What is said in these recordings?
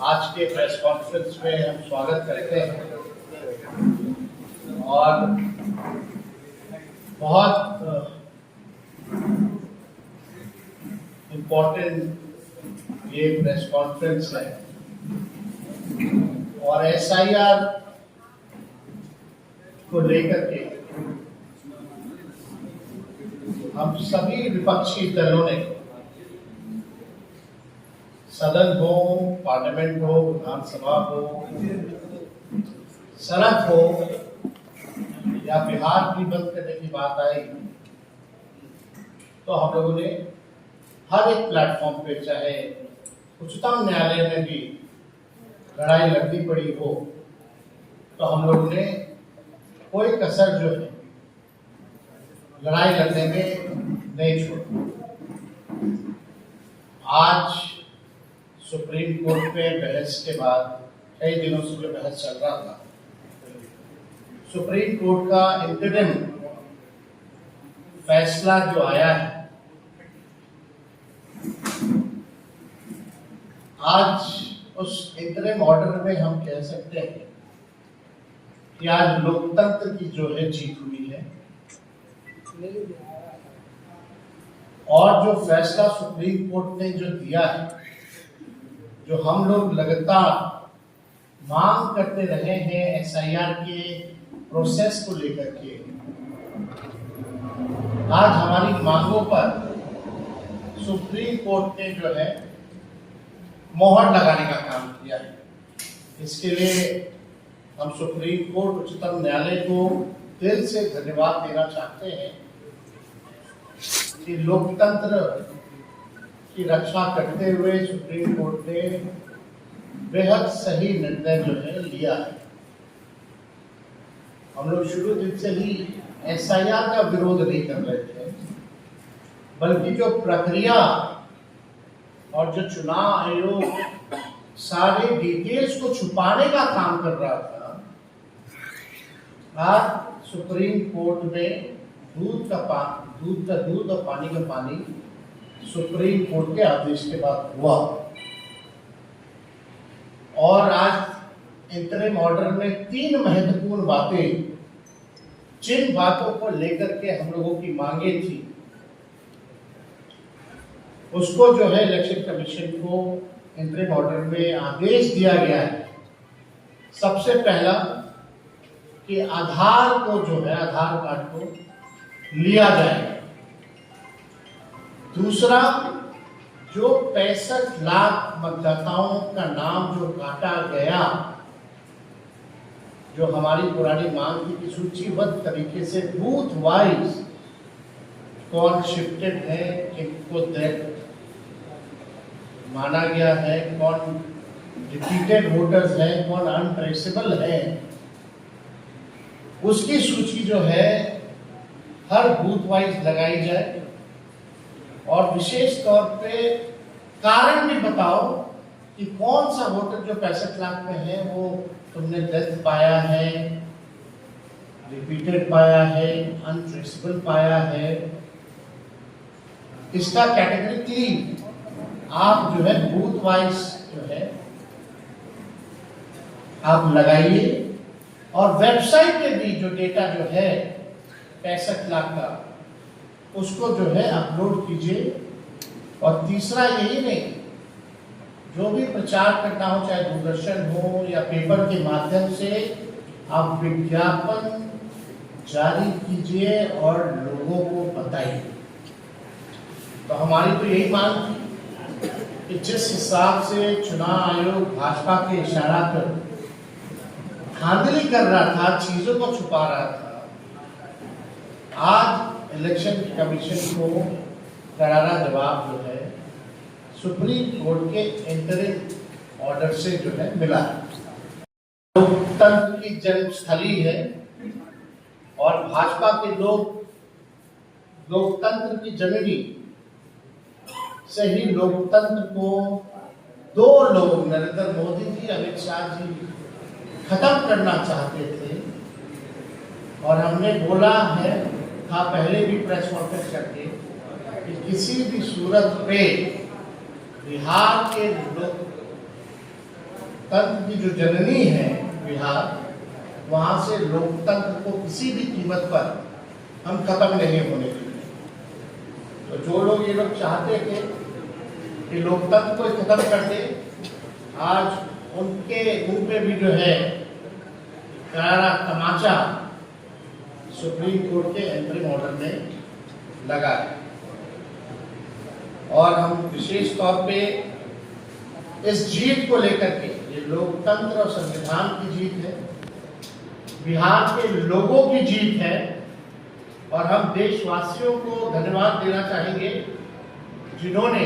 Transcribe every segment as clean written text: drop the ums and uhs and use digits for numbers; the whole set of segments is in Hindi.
आज के प्रेस कॉन्फ्रेंस में हम स्वागत करते हैं और बहुत इम्पोर्टेंट ये प्रेस कॉन्फ्रेंस है और एसआईआर को लेकर के हम सभी विपक्षी दलों ने सदन हो, पार्लियामेंट हो, विधानसभा हो, सड़क हो या बिहार भी बंद करने की बात आई तो हम लोगों ने हर एक प्लेटफॉर्म पे, चाहे उच्चतम न्यायालय में भी लड़ाई लड़नी पड़ी हो, तो हम लोगों ने कोई कसर जो है लड़ाई लड़ने में नहीं छोड़ी। आज सुप्रीम कोर्ट में बहस के बाद कई दिनों से जो बहस चल रहा था, सुप्रीम कोर्ट का इंटरिम फैसला जो आया है, आज उस इंटरिम ऑर्डर में हम कह सकते हैं कि आज लोकतंत्र की जो है जीत हुई है और जो फैसला सुप्रीम कोर्ट ने जो दिया है, जो हम लोग लगातार मांग करते रहे हैं एसआईआर के प्रोसेस को लेकर के, आज हमारी मांगों पर सुप्रीम कोर्ट ने जो है मोहर लगाने का काम किया है। इसके लिए हम सुप्रीम कोर्ट, उच्चतम न्यायालय को दिल से धन्यवाद देना चाहते हैं कि लोकतंत्र की रक्षा करते हुए सुप्रीम कोर्ट ने बेहद सही निर्णय जो है लिया है। हम लोग शुरू दिन से ही एसआईआर का विरोध नहीं कर रहे थे, बल्कि जो प्रक्रिया और जो चुनाव आयोग सारे डिटेल्स को छुपाने का काम कर रहा था, आज सुप्रीम कोर्ट में दूध का दूध और पानी का पानी सुप्रीम कोर्ट के आदेश के बाद हुआ। और आज इंटरिम ऑर्डर में 3 महत्वपूर्ण बातें, जिन बातों को लेकर के हम लोगों की मांगे थी, उसको जो है इलेक्शन कमीशन को इंटरिम ऑर्डर में आदेश दिया गया है। सबसे पहला कि आधार को जो है, आधार कार्ड को लिया जाएगा। दूसरा, जो 65 लाख मतदाताओं का नाम जो काटा गया, जो हमारी पुरानी मांग थी कि सूचीबद्ध तरीके से बूथ वाइज कौन शिफ्टेड है, किनको डेड माना गया है, कौन रिपीटेड वोटर्स हैं, कौन अनट्रेसेबल है, उसकी सूची जो है हर बूथ वाइज लगाई जाए। और विशेष तौर पे कारण भी बताओ कि कौन सा वोटर जो 65 लाख में है वो तुमने डेथ पाया है, रिपीटेड पाया है, अनट्रेसेबल पाया है। इसका कैटेगरिकली आप जो है बूथ वाइज जो है आप लगाइए और वेबसाइट पे भी जो डेटा जो है 65 लाख का, उसको जो है अपलोड कीजिए। और तीसरा, यही नहीं, जो भी प्रचार करना हो, चाहे दूरदर्शन हो या पेपर के माध्यम से, आप विज्ञापन जारी कीजिए और लोगों को बताइए। तो हमारी तो यही मांग थी कि जिस हिसाब से चुनाव आयोग भाजपा के इशारा पर धांधली कर रहा था, चीजों को छुपा रहा था, आज इलेक्शन कमीशन को करारा जवाब जो है सुप्रीम कोर्ट के इंटरिम ऑर्डर से जो है मिला। लोकतंत्र की जन्मस्थली है और भाजपा के लोग लोकतंत्र की जननी से ही लोकतंत्र को 2 लोग, नरेंद्र मोदी जी, अमित शाह जी, खत्म करना चाहते थे। और हमने बोला है, था पहले भी प्रेस कॉन्फ्रेंस करके, कि किसी भी सूरत पे बिहार के लोग लोकतंत्र की जो जननी है बिहार, वहां से लोकतंत्र को किसी भी कीमत पर हम खत्म नहीं होने देंगे। तो जो लोग ये लोग चाहते थे कि लोकतंत्र को खत्म कर दे, आज उनके मुंह पे भी जो है करारा तमाचा सुप्रीम कोर्ट के एंट्री ऑर्डर में लगा है। और हम विशेष तौर पे इस जीत को लेकर के, ये लोकतंत्र और संविधान की जीत है, बिहार के लोगों की जीत है, और हम देशवासियों को धन्यवाद देना चाहेंगे जिन्होंने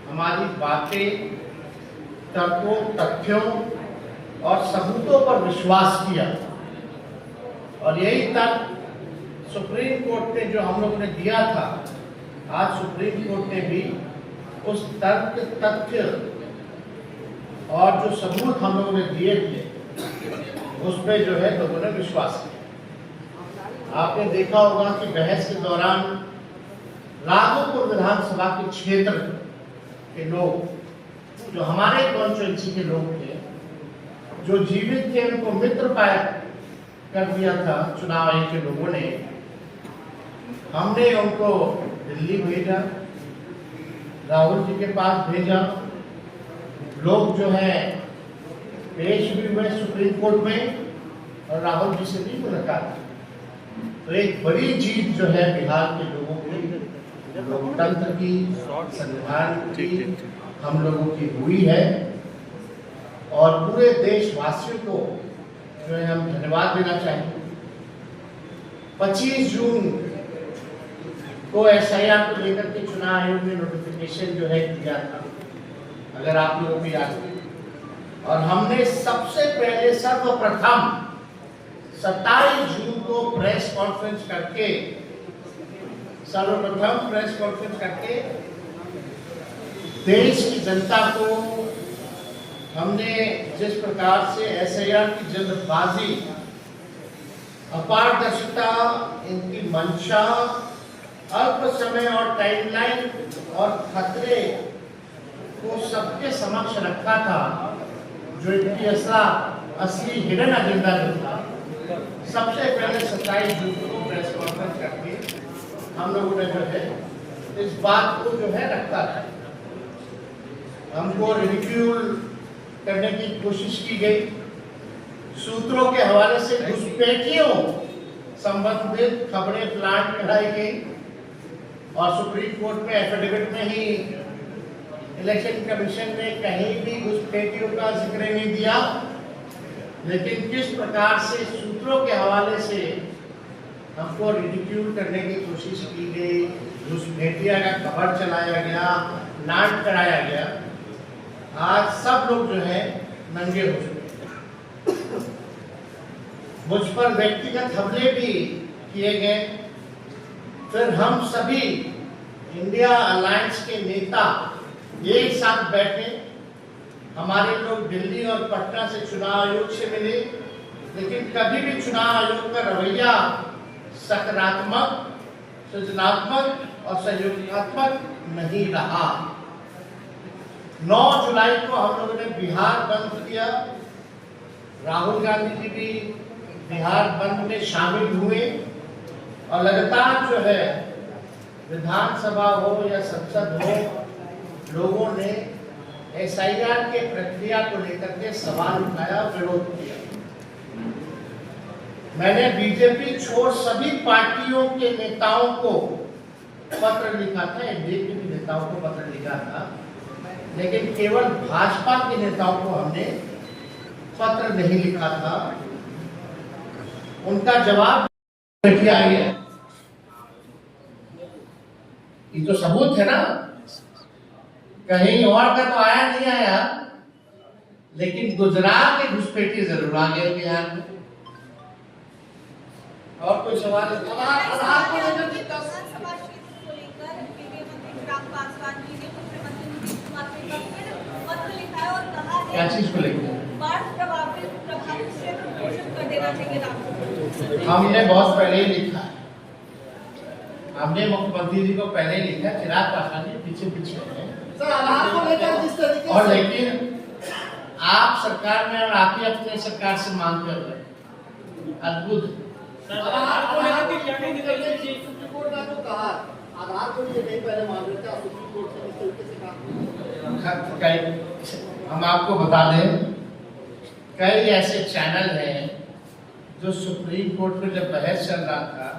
हमारी बातें, तर्कों, तथ्यों और सबूतों पर विश्वास किया। और यही तर्क सुप्रीम कोर्ट ने जो हम लोगों ने दिया था, आज सुप्रीम कोर्ट ने भी उस तर्क, तथ्य और जो सबूत हम लोगों ने दिए थे उस पर जो है लोगों ने विश्वास किया। आपने देखा होगा कि बहस के दौरान राघोपुर विधानसभा के क्षेत्र के लोग, जो हमारे कॉन्स्टिट्यूएंसी के लोग थे, जो जीवित थे, उनको मित्र पाया कर दिया था चुनाव आयोग के लोगों ने। हमने उनको दिल्ली भेजा, राहुल जी के पास भेजा, लोग जो है पेश भी हुए सुप्रीम कोर्ट में और राहुल जी से भी मुलाकात की। तो एक बड़ी जीत जो है बिहार के लोगों की, लोकतंत्र की, संविधान की, हम लोगों की हुई है। और पूरे देशवासियों को जो है हम धन्यवाद देना चाहेंगे। 25 जून को SIR को लेकर के चुनाव आयोग ने नोटिफिकेशन जो है दिया था, अगर आप लोगों को याद है, और हमने सबसे पहले सर्वप्रथम 27 जून को प्रेस कॉन्फ्रेंस करके, सर्वप्रथम प्रेस कॉन्फ्रेंस करके देश की जनता को हमने जिस प्रकार से SIR की जल्दबाजी, अपारदर्शिता, इनकी मंशा, अल्प समय और टाइमलाइन और खतरे को सबके समक्ष रखा था, जो इनकी असली हिडन एजेंडा जो था, सबसे पहले 27 जून को प्रेस कॉन्फ्रेंस करके हम लोगों ने जो है इस बात को जो है रखा था। हमको रिडिक्यूल करने की कोशिश की गई, सूत्रों के हवाले से घुसपैठियों संबंधित खबरें प्लांट कराई गई, और सुप्रीम कोर्ट में एफिडेविट में ही इलेक्शन कमीशन ने कहीं भी घुसपैठियों का जिक्र नहीं दिया। लेकिन किस प्रकार से सूत्रों के हवाले से हमको रिडिक्यूल करने की कोशिश की गई, घुसपैठिया का खबर चलाया गया, नाट कराया गया, आज सब लोग जो है नंगे हो चुके। मुझ पर व्यक्तिगत हमले भी किए गए। फिर हम सभी इंडिया अलायंस के नेता एक साथ बैठे, हमारे लोग दिल्ली और पटना से चुनाव आयोग से मिले, लेकिन कभी भी चुनाव आयोग का रवैया सकारात्मक, सृजनात्मक और सहयोगात्मक नहीं रहा। 9 जुलाई को हम लोगों ने बिहार बंद किया। राहुल गांधी जी भी बिहार बंद में शामिल हुए, और लगातार जो है विधानसभा हो या संसद हो, लोगों ने SIR के प्रक्रिया को लेकर के सवाल उठाया, विरोध किया। मैंने बीजेपी छोड़ सभी पार्टियों के नेताओं को पत्र लिखा था, एनडीए के भी नेताओं को पत्र लिखा था, लेकिन केवल भाजपा के नेताओं को हमने पत्र नहीं लिखा था। उनका जवाब आ गया। ये तो सबूत है ना, कहीं और का तो आया नहीं आया, लेकिन गुजरात के घुसपैठी जरूर आ गए बिहार में। और कोई सवाल क्या चीज को लेकर? हमने बहुत पहले ही लिखा है, हमने मुख्यमंत्री जी को पहले ही लिखा, चिराग पासवान जी पीछे पीछे है। और लेकिन आप सरकार में और आप ही अपने सरकार से मांग कर रहे हैं, अद्भुत। सुप्रीम कोर्ट ने तो कहा आधार को लिए नहीं पहले मान रहे थे, सुप्रीम कोर्ट ने इस तरीके से कहा। हम आपको बता दें, कई ऐसे चैनल हैं जो सुप्रीम कोर्ट में जब बहस चल रहा था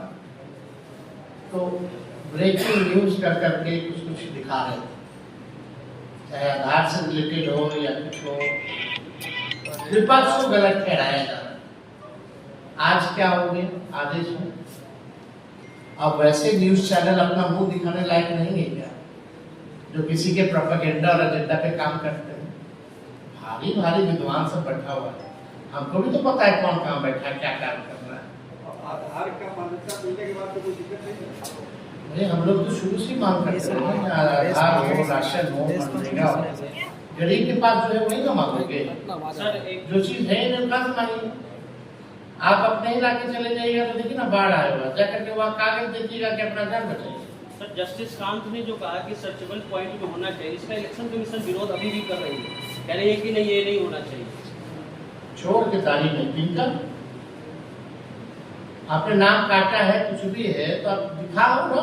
तो ब्रेकिंग न्यूज कर करके कुछ कुछ दिखा रहे थे, चाहे आधार से रिलेटेड हो या कुछ हो, विपक्ष को गलत ठहराया जा रहा है। आज क्या हो गया, आदेश में अब वैसे न्यूज चैनल अपना मुंह दिखाने लायक नहीं है क्या, जो किसी के प्रोपेगेंडा और एजेंडा पे काम करते हैं। भारी भारी विद्वान सब बैठा हुआ है, हमको भी तो पता है कौन कहाँ बैठा है, क्या काम कर रहा है। आधार का मान्यता मिलने के बाद तो कोई दिक्कत नहीं है। हम लोग तो शुरू से मांग करते हैं, आधार हो, राशन हो, मनरेगा हो। गरीब के पास जो है वही ना मांगोगे, जो चीज है इनका से मांगिए। आप अपने इलाके चले जाइएगा तो देखिए ना, बाढ़ आया हुआ, जाकर के वहाँ कागज देखिएगा कि अपना जान बचाइए। सर, जस्टिस कांत ने जो कहा कि सर्चेबल पॉइंट में होना चाहिए, इसका इलेक्शन कमीशन विरोध अभी भी कर रही है, कह रही है कि नहीं, ये नहीं होना चाहिए। छोड़ के ताली नहीं किनका, आपने नाम काटा है, कुछ भी है तो आप दिखाओ ना,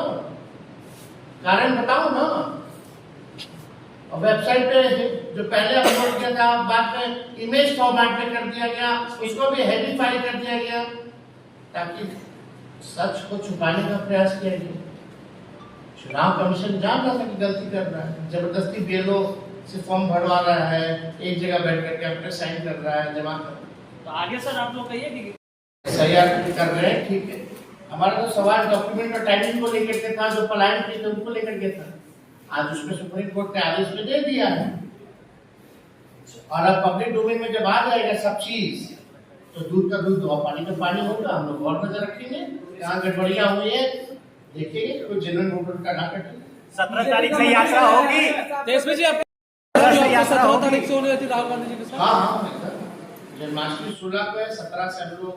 कारण बताओ ना। और वेबसाइट पे जो पहले अपलोड किया था, बाद में इमेज फॉर्मेट में कर दिया गया, उसको भी हेडिफाई कर दिया गया ताकि सच को छुपाने का प्रयास किया गया। चुनाव कमीशन जान रहा था कि गलती कर रहा है, जबरदस्ती बीएलओ से फॉर्म भरवा रहा है, एक जगह बैठ करके अपने साइन कर रहा है, जमा कर रहा है। तो आगे सर आप लोग कहिए कि SIR कर रहे हैं, ठीक है। हमारा तो सवाल डॉक्यूमेंट और टाइमिंग को लेकर के था, जो पलायन थे उनको लेकर के था। आज उसमें सुप्रीम कोर्ट ने आदेश में दे दिया है, और अब पब्लिक डोमेन में जब आ जाएगा सब चीज, तो दूध का दूध और पानी का पानी होगा। हम लोग और नजर रखेंगे, कहाँ गड़बड़ियां हुई है देखिए, कोई जेन्युइन वोटर का ना कटे। 17 तारीख से यात्रा होगी। देश जी आप 17 तारीख से होने थी राहुल गांधी जी के साथ। हाँ, जन्माष्टमी 16 को है, 17 से हम लोग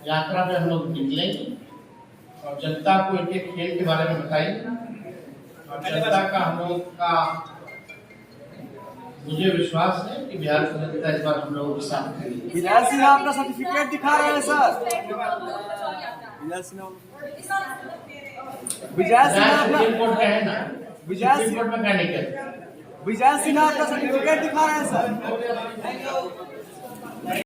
यात्रा पे हम लोग निकलेंगे और जनता को एक खेल के बारे में बताएंगे। और जनता का हम लोग का मुझे विश्वास है कि बिहार की जनता इस बार हम लोगों के साथ खड़ी है। विजय सिन्हा अपना सर्टिफिकेट दिखा रहे हैं sir. Vijay Sinha supreme court का है ना, विजय सुप्रीम कोर्ट में क्या निकल, विजय सिन्हा अपना सर्टिफिकेट दिखा रहे हैं सर।